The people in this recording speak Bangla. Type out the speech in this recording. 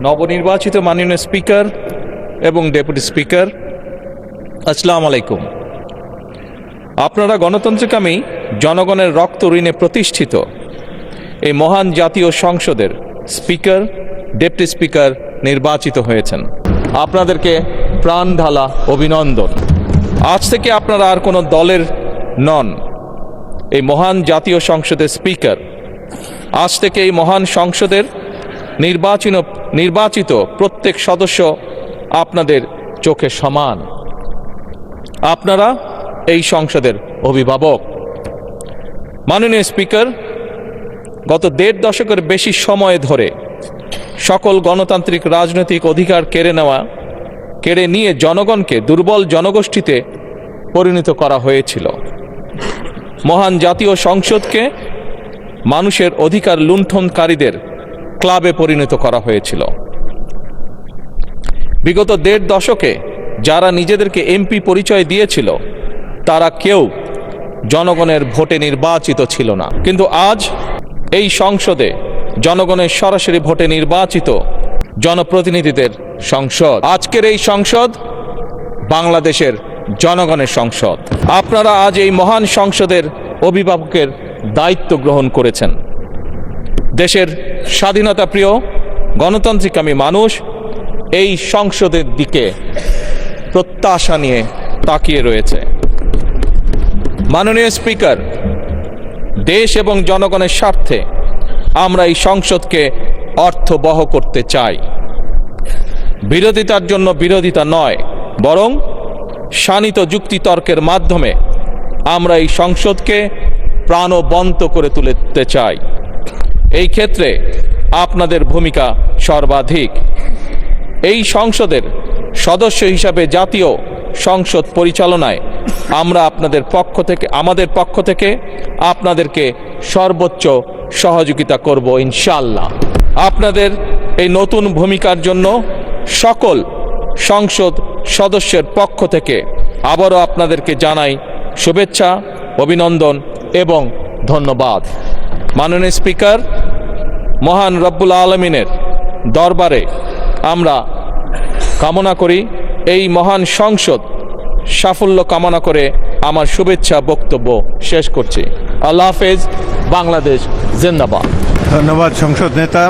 নবনির্বাচিত মাননীয় স্পিকার এবং ডেপুটি স্পিকার, আসসালামু আলাইকুম। আপনারা গণতন্ত্রকামী জনগণের রক্ত ঋণে প্রতিষ্ঠিত এই মহান জাতীয় সংসদের স্পিকার, ডেপুটি স্পিকার নির্বাচিত হয়েছেন। আপনাদেরকে প্রাণ ঢালা অভিনন্দন। আজ থেকে আপনারা আর কোনো দলের নন, এই মহান জাতীয় সংসদের স্পিকার। আজ থেকে এই মহান সংসদের নির্বাচিত প্রত্যেক সদস্য আপনাদের চোখে সমান। আপনারা এই সংসদের অভিভাবক। মাননীয় স্পিকার, গত 1.5 দশকের বেশি সময় ধরে সকল গণতান্ত্রিক রাজনৈতিক অধিকার কেড়ে নিয়ে জনগণকে দুর্বল জনগোষ্ঠীতে পরিণত করা হয়েছিল। মহান জাতীয় সংসদকে মানুষের অধিকার লুণ্ঠনকারীদের ক্লাবে পরিণত করা হয়েছিল। বিগত 1.5 দশকে যারা নিজেদেরকে এমপি পরিচয় দিয়েছিল তারা কেউ জনগণের ভোটে নির্বাচিত ছিল না, কিন্তু আজ এই সংসদে জনগণের সরাসরি ভোটে নির্বাচিত জনপ্রতিনিধিদের সংসদ। আজকের এই সংসদ বাংলাদেশের জনগণের সংসদ। আপনারা আজ এই মহান সংসদের অভিভাবকের দায়িত্ব গ্রহণ করেছেন। দেশের স্বাধীনতা প্রিয় গণতান্ত্রিকামী মানুষ এই সংসদের দিকে প্রত্যাশা নিয়ে তাকিয়ে রয়েছে। মাননীয় স্পিকার, দেশ এবং জনগণের স্বার্থে আমরা এই সংসদকে অর্থবহ করতে চাই। বিরোধিতার জন্য বিরোধিতা নয়, বরং শানিত যুক্তিতর্কের মাধ্যমে আমরা এই সংসদকে প্রাণবন্ত করে তুলতে চাই। এই ক্ষেত্রে আপনাদের ভূমিকা সর্বাধিক। এই সংসদের সদস্য হিসাবে জাতীয় সংসদ পরিচালনায় আমরা আমাদের পক্ষ থেকে আপনাদেরকে সর্বোচ্চ সহযোগিতা করব ইনশাআল্লাহ। আপনাদের এই নতুন ভূমিকার জন্য সকল সংসদ সদস্যের পক্ষ থেকে আবারও আপনাদেরকে জানাই শুভেচ্ছা, অভিনন্দন এবং ধন্যবাদ। মাননীয় স্পিকার, মহান রব্বুল আলমিনের দরবারে আমরা কামনা করি এই মহান সংসদ সাফল্য কামনা করে আমার শুভেচ্ছা বক্তব্য শেষ করছি। আল্লাহ হাফেজ। বাংলাদেশ জিন্দাবাদ। ধন্যবাদ সংসদ নেতা।